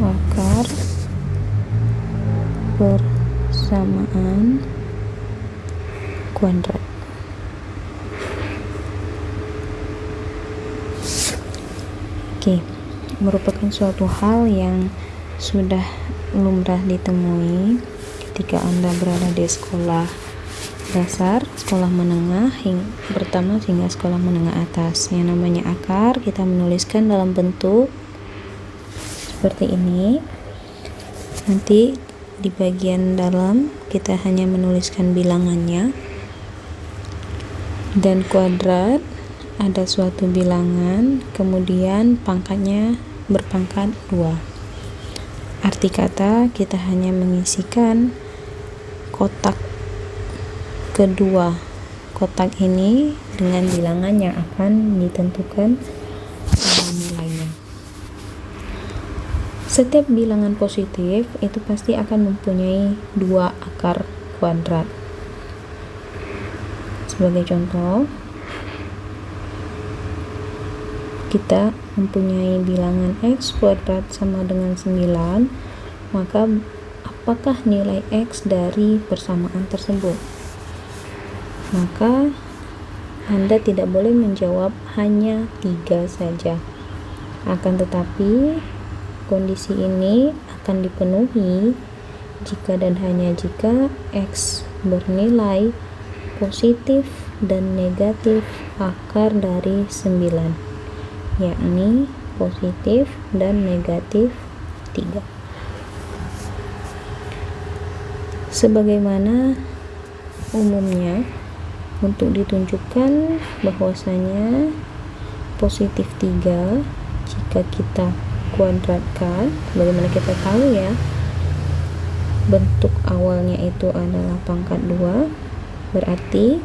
akar persamaan kuadrat. Oke, merupakan suatu hal yang sudah lumrah ditemui ketika Anda berada di sekolah dasar, sekolah menengah pertama hingga sekolah menengah atas. Yang namanya akar kita menuliskan dalam bentuk seperti ini. Nanti di bagian dalam kita hanya menuliskan bilangannya, dan kuadrat ada suatu bilangan, kemudian pangkatnya berpangkat 2. Arti kata kita hanya mengisikan kotak kedua kotak ini dengan bilangan yang akan ditentukan nilainya. Setiap bilangan positif itu pasti akan mempunyai 2 akar kuadrat. Sebagai contoh, kita mempunyai bilangan x kuadrat sama dengan 9, maka apakah nilai x dari persamaan tersebut? Maka Anda tidak boleh menjawab hanya 3 saja. Akan tetapi kondisi ini akan dipenuhi jika dan hanya jika x bernilai positif dan negatif akar dari 9, yakni positif dan negatif 3. Sebagaimana umumnya, untuk ditunjukkan bahwasanya positif 3 jika kita kuadratkan, bagaimana kita tahu ya, bentuk awalnya itu adalah pangkat 2, berarti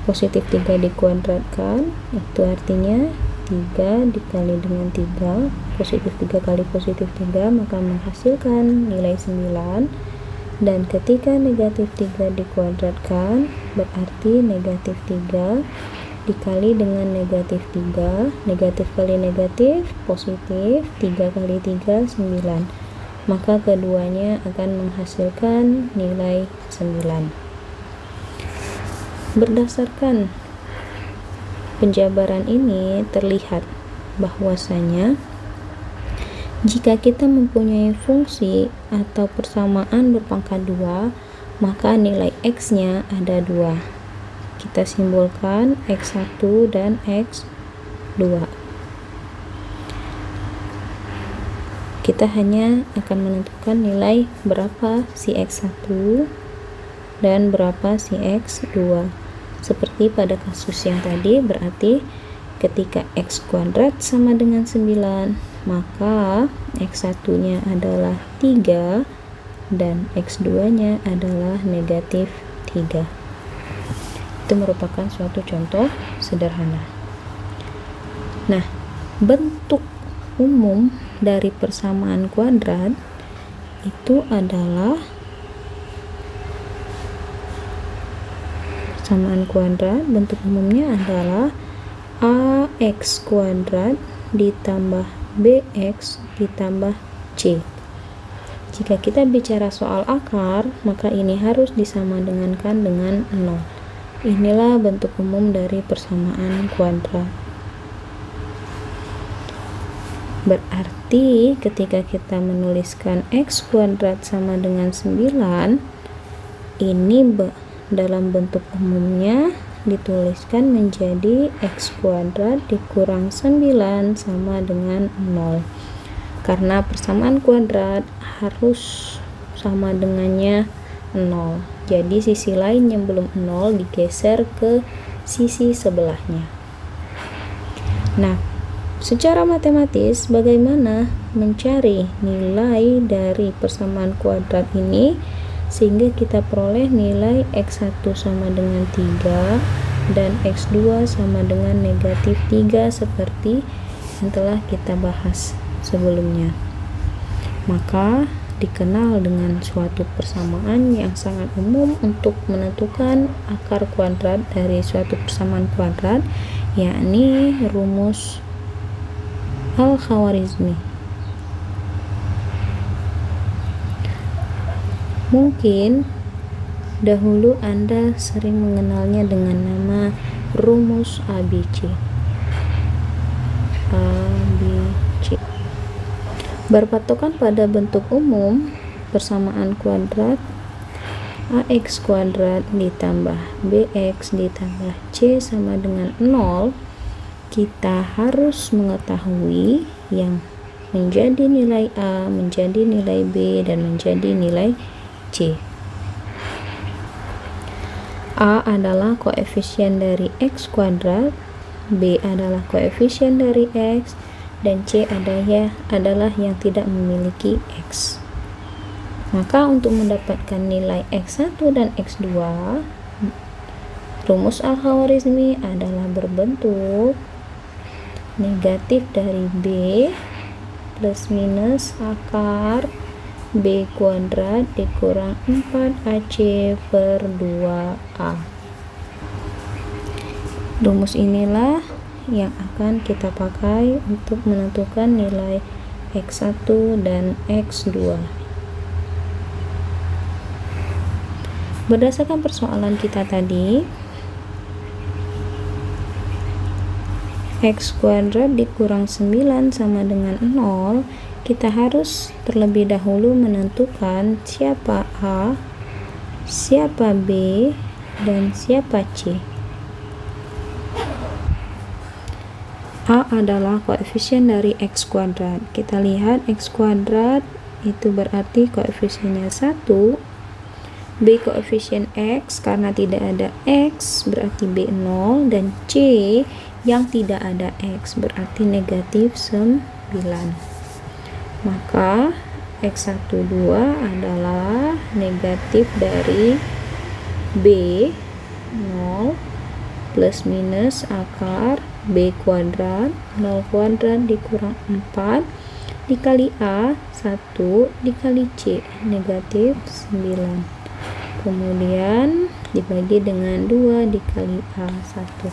positif 3 dikuadratkan itu artinya 3 dikali dengan 3, positif 3 kali positif 3 maka menghasilkan nilai 9. Dan ketika negatif 3 dikuadratkan berarti negatif 3 dikali dengan negatif 3, negatif kali negatif positif, 3 kali 3 9, maka keduanya akan menghasilkan nilai 9. Berdasarkan penjabaran ini terlihat bahwasanya jika kita mempunyai fungsi atau persamaan berpangkat 2, maka nilai x-nya ada 2. Kita simbolkan x1 dan x2. Kita hanya akan menentukan nilai berapa si x1 dan berapa si x2. Seperti pada kasus yang tadi, berarti ketika x kuadrat sama dengan 9, maka x1-nya adalah 3 dan x2-nya adalah negatif 3. Itu merupakan suatu contoh sederhana. Nah, bentuk umum dari persamaan kuadrat itu adalah persamaan kuadrat, bentuk umumnya adalah ax kuadrat ditambah bx ditambah c. Jika kita bicara soal akar, maka ini harus disamadengankan dengan 0. Inilah bentuk umum dari persamaan kuadrat. Berarti ketika kita menuliskan x kuadrat sama dengan 9, ini dalam bentuk umumnya dituliskan menjadi x kuadrat dikurang 9 sama dengan 0. Karena persamaan kuadrat harus sama dengannya 0. Jadi sisi lain yang belum 0 digeser ke sisi sebelahnya. Nah, secara matematis bagaimana mencari nilai dari persamaan kuadrat ini sehingga kita peroleh nilai x1 sama dengan 3 dan x2 sama dengan negatif 3 seperti yang telah kita bahas sebelumnya. Maka dikenal dengan suatu persamaan yang sangat umum untuk menentukan akar kuadrat dari suatu persamaan kuadrat, yakni rumus Al-Khwarizmi. Mungkin dahulu Anda sering mengenalnya dengan nama rumus ABC. Berpatokan pada bentuk umum persamaan kuadrat AX kuadrat ditambah BX ditambah C sama dengan 0, kita harus mengetahui yang menjadi nilai A, menjadi nilai B, dan menjadi nilai C. A adalah koefisien dari X kuadrat, B adalah koefisien dari X, dan C adalah yang tidak memiliki X. Maka untuk mendapatkan nilai X1 dan X2, rumus Al-Khawarizmi adalah berbentuk negatif dari B plus minus akar B kuadrat dikurang 4AC per 2A. Rumus inilah yang akan kita pakai untuk menentukan nilai X1 dan X2. Berdasarkan persoalan kita tadi, X kuadrat dikurang 9 sama dengan 0, kita harus terlebih dahulu menentukan siapa A, siapa B, dan siapa C. A adalah koefisien dari X kuadrat. Kita lihat X kuadrat itu berarti koefisiennya 1, B koefisien X karena tidak ada X berarti B 0, dan C yang tidak ada X berarti negatif 9. Maka X12 adalah negatif dari B 0 plus minus akar B kuadrat 0 kuadrat dikurang 4 dikali A 1 dikali C negatif 9, kemudian dibagi dengan 2 dikali A1,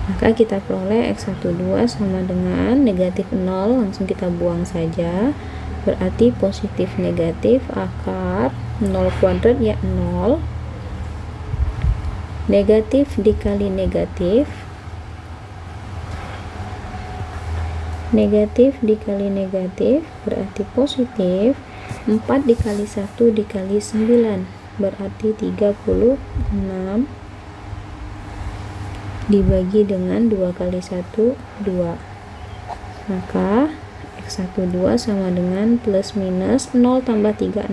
maka kita peroleh X12 sama dengan negatif 0, langsung kita buang saja, berarti positif negatif akar 0 kuadrat ya 0, negatif dikali negatif, negatif dikali negatif berarti positif, 4 dikali 1 dikali 9 berarti 36, dibagi dengan 2 kali 1 2, maka X12 sama dengan plus minus 0 tambah 36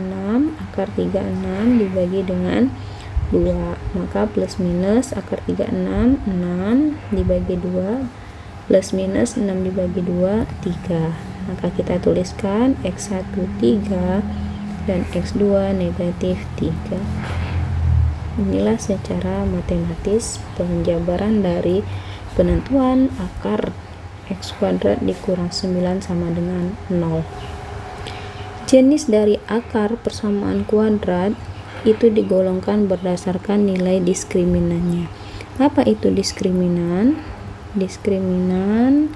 akar 36 dibagi dengan 2, maka plus minus akar 36 6 dibagi 2 plus minus 6 dibagi 2 3, maka kita tuliskan X1 3 dan X2 negatif 3. Inilah secara matematis penjabaran dari penentuan akar X kuadrat dikurang 9 sama dengan 0. Jenis dari akar persamaan kuadrat itu digolongkan berdasarkan nilai diskriminannya. Apa itu diskriminan? Diskriminan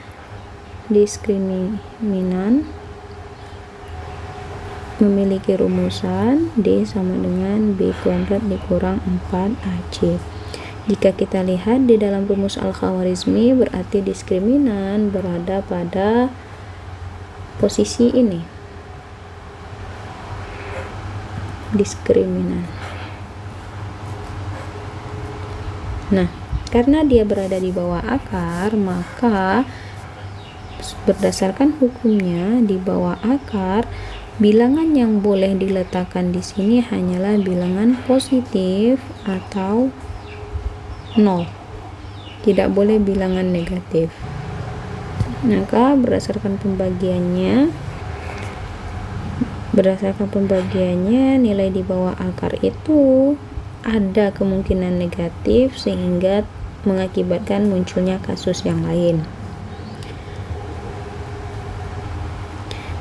memiliki rumusan D sama dengan B kuadrat dikurang 4AC. Jika kita lihat di dalam rumus Al-Khawarizmi, berarti diskriminan berada pada posisi ini. Diskriminan. Nah, karena dia berada di bawah akar, maka berdasarkan hukumnya di bawah akar, bilangan yang boleh diletakkan di sini hanyalah bilangan positif atau 0. Tidak boleh bilangan negatif. Maka berdasarkan pembagiannya nilai di bawah akar itu ada kemungkinan negatif sehingga mengakibatkan munculnya kasus yang lain.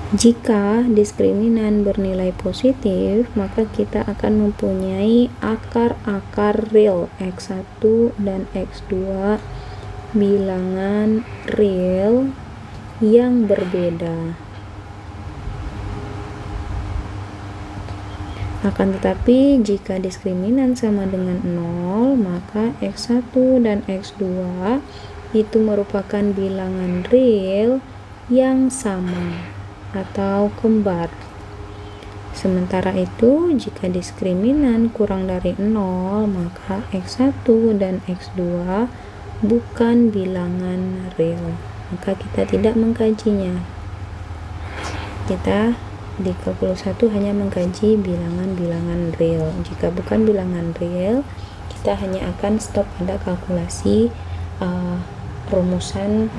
Jika diskriminan bernilai positif, maka kita akan mempunyai akar-akar real X1 dan X2 bilangan real yang berbeda. Akan tetapi jika diskriminan sama dengan 0, maka X1 dan X2 itu merupakan bilangan real yang sama atau kembar. Sementara itu, jika diskriminan kurang dari 0, maka X1 dan X2 bukan bilangan real. Maka kita tidak mengkajinya. Kita di kalkulus 1 hanya mengkaji bilangan-bilangan real. Jika bukan bilangan real, kita hanya akan stop pada kalkulasi rumusan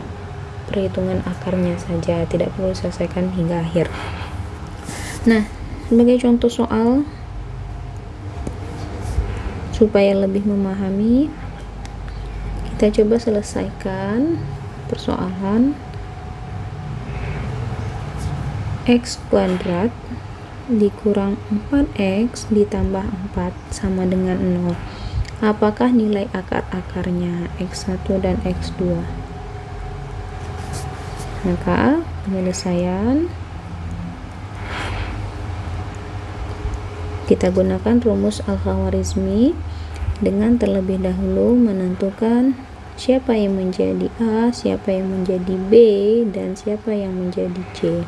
perhitungan akarnya saja, tidak perlu selesaikan hingga akhir. Nah, sebagai contoh soal supaya lebih memahami, kita coba selesaikan persoalan X kuadrat dikurang 4X ditambah 4 sama dengan 0. Apakah nilai akar-akarnya X1 dan X2? Maka penyelesaian kita gunakan rumus Al-Khawarizmi dengan terlebih dahulu menentukan siapa yang menjadi A, siapa yang menjadi B, dan siapa yang menjadi C.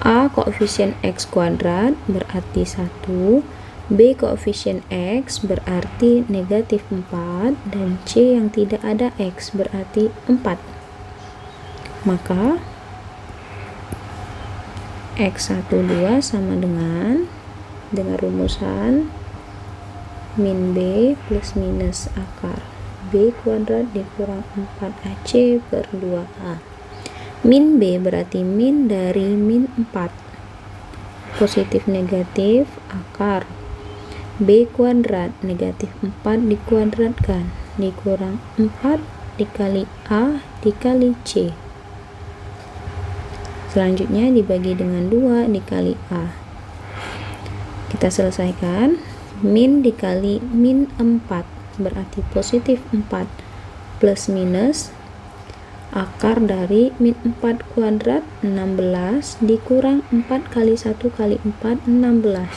A koefisien X kuadrat berarti 1, B koefisien X berarti negatif 4, dan C yang tidak ada X berarti 4. Maka X12 sama dengan rumusan min B plus minus akar B kuadrat dikurang 4AC per 2A. Min B berarti min dari min 4. Positif negatif akar B kuadrat negatif 4 dikuadratkan dikurang 4 dikali A dikali C. Selanjutnya dibagi dengan 2 dikali A. Kita selesaikan. Min dikali min 4 berarti positif 4 plus minus akar dari min 4 kuadrat 16 dikurang 4 kali 1 kali 4 16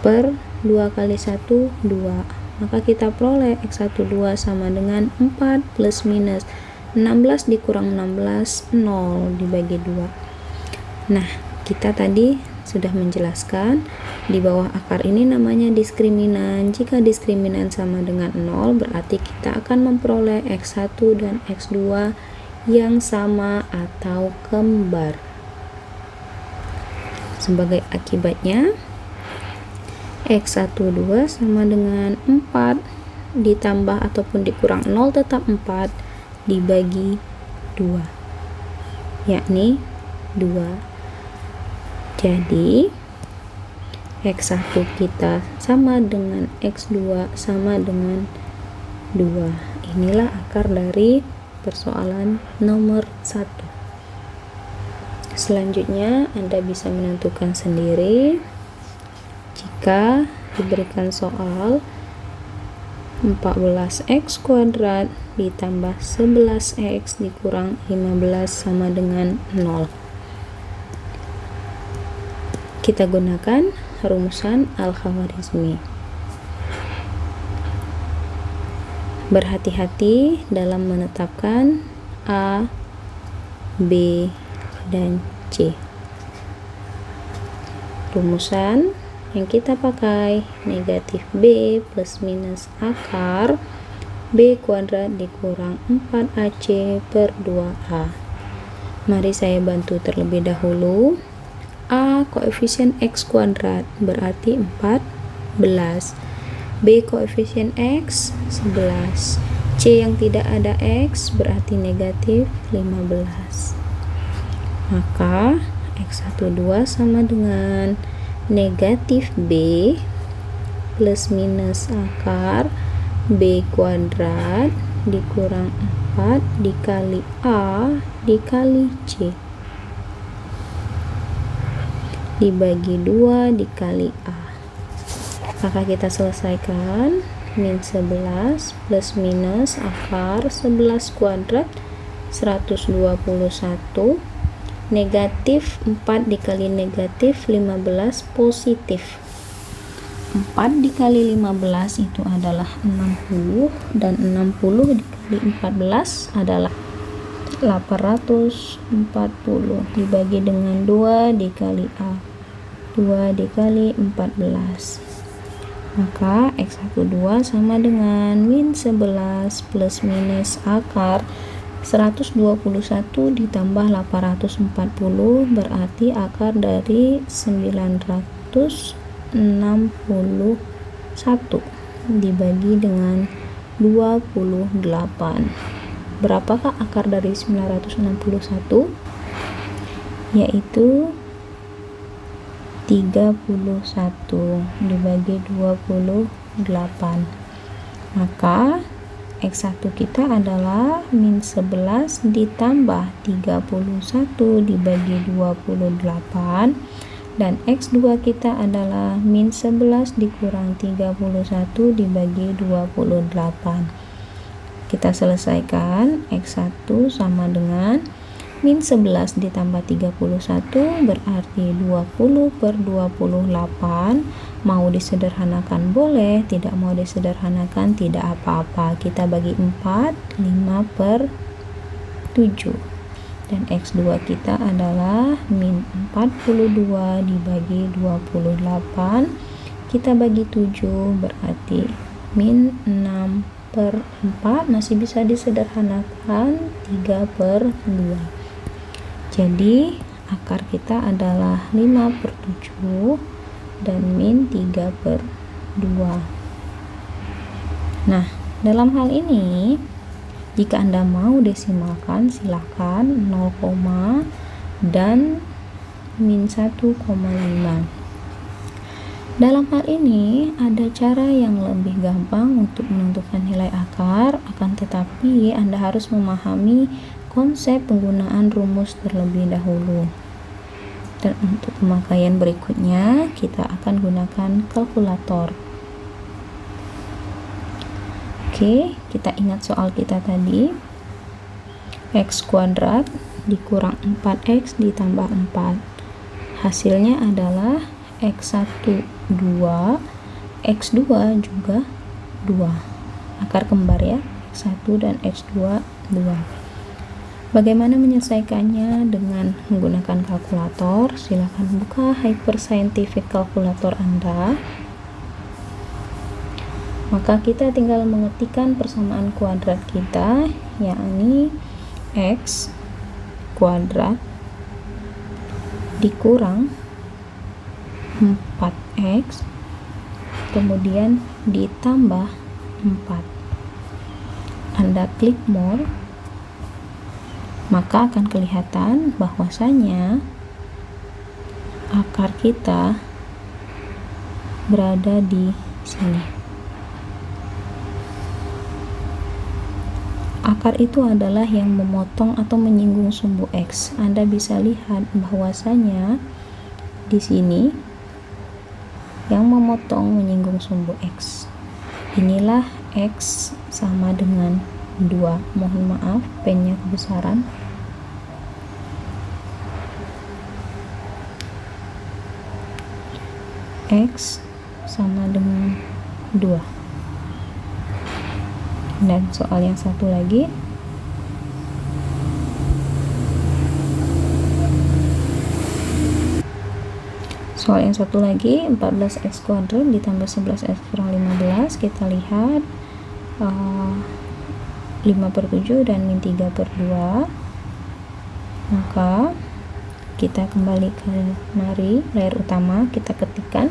per 2 kali 1 2. Maka kita peroleh X12 sama dengan 4 plus minus 16 dikurang 16 0 dibagi 2. Nah, kita tadi sudah menjelaskan di bawah akar ini namanya diskriminan. Jika diskriminan sama dengan 0, berarti kita akan memperoleh X1 dan X2 yang sama atau kembar. Sebagai akibatnya, X12 sama dengan 4 ditambah ataupun dikurang 0 tetap 4 dibagi 2, yakni 2. Jadi X1 kita sama dengan X2 sama dengan 2. Inilah akar dari persoalan nomor 1. Selanjutnya Anda bisa menentukan sendiri jika diberikan soal 14X kuadrat ditambah 11X dikurang 15 sama dengan 0. Kita gunakan rumusan Al-Khawarizmi. Berhati-hati dalam menetapkan A, B, dan C. Rumusan yang kita pakai negatif B plus minus akar B kuadrat dikurang 4AC per 2A. Mari saya bantu terlebih dahulu. A koefisien X kuadrat berarti 14, B koefisien X 11, C yang tidak ada X berarti negatif 15. Maka X12 sama dengan negatif B plus minus akar B kuadrat dikurang 4 dikali A dikali C dibagi 2 dikali A. Maka kita selesaikan. Min 11 plus minus akar 11 kuadrat 121 Negatif 4 dikali negatif 15 positif. 4 dikali 15 itu adalah 60, dan 60 dikali 14 adalah 840 dibagi dengan 2 dikali A, 2 dikali 14. Maka X12 sama dengan min 11 plus minus akar 121 ditambah 840 berarti akar dari 961 dibagi dengan 28. Berapakah akar dari 961? Yaitu 31 dibagi 28. Maka X1 kita adalah min 11 ditambah 31 dibagi 28, dan X2 kita adalah min 11 dikurang 31 dibagi 28. Kita selesaikan. X1 sama dengan min 11 ditambah 31 berarti 20 per 28. Mau disederhanakan boleh, tidak mau disederhanakan tidak apa-apa. Kita bagi 4, 5 per 7. Dan X2 kita adalah min 42 dibagi 28. Kita bagi 7 berarti min 6 per 4. Masih bisa disederhanakan 3 per 2. Jadi akar kita adalah 5 per 7 dan min 3 per 2. Nah, dalam hal ini jika Anda mau desimalkan silahkan 0, dan min 1,5. Dalam hal ini ada cara yang lebih gampang untuk menentukan nilai akar, akan tetapi Anda harus memahami konsep penggunaan rumus terlebih dahulu. Dan untuk pemakaian berikutnya kita akan gunakan kalkulator. Oke, kita ingat soal kita tadi. X kuadrat dikurang 4X ditambah 4. Hasilnya adalah X1 2, X2 juga 2. Akar kembar ya, X1 dan X2 2. Bagaimana menyelesaikannya dengan menggunakan kalkulator? Silakan buka Hyper Scientific kalkulator Anda. Maka kita tinggal mengetikkan persamaan kuadrat kita, yakni X kuadrat dikurang 4X kemudian ditambah 4. Anda klik more, maka akan kelihatan bahwasanya akar kita berada di sini. Akar itu adalah yang memotong atau menyinggung sumbu X. Anda bisa lihat bahwasanya di sini yang memotong menyinggung sumbu X. Inilah X sama dengan 2. Mohon maaf, pennya kebesaran. X sama dengan 2. Dan soal yang satu lagi, soal yang satu lagi 14x kuadrat ditambah 11x kurang 15. Kita lihat 5 per 7 dan min 3 per 2. Maka kita kembali ke layar utama, kita ketikkan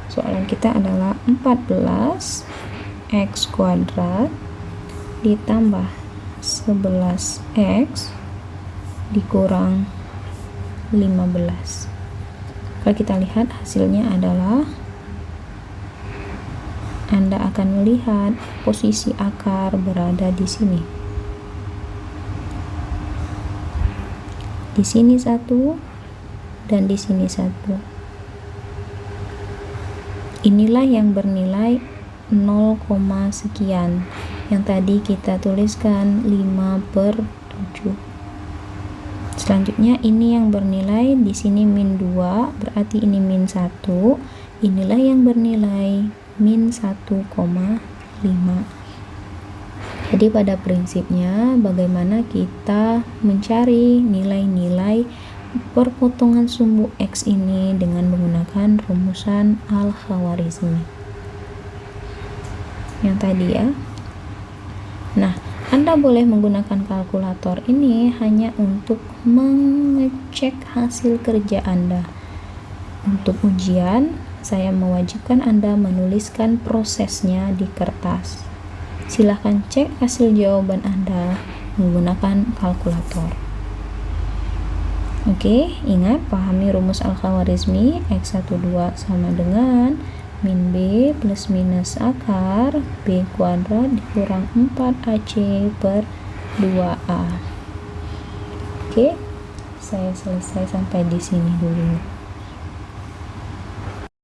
soalan kita adalah 14x kuadrat ditambah 11x dikurang 15. Kalau kita lihat hasilnya adalah, Anda akan melihat posisi akar berada di sini. Di sini 1 dan di sini 1. Inilah yang bernilai 0, sekian. Yang tadi kita tuliskan 5 per 7. Selanjutnya ini yang bernilai di sini min 2, berarti ini min 1. Inilah yang bernilai min 1,5. Jadi pada prinsipnya bagaimana kita mencari nilai-nilai perpotongan sumbu X ini dengan menggunakan rumusan Al-Khawarizmi yang tadi ya. Nah, Anda boleh menggunakan kalkulator ini hanya untuk mengecek hasil kerja Anda. Untuk ujian, saya mewajibkan Anda menuliskan prosesnya di kertas. Silahkan cek hasil jawaban Anda menggunakan kalkulator. Oke, ingat pahami rumus Al-Khawarizmi. X12 sama dengan min B plus minus akar B kuadrat dikurang 4AC per 2A. Oke, saya selesai sampai di sini dulu.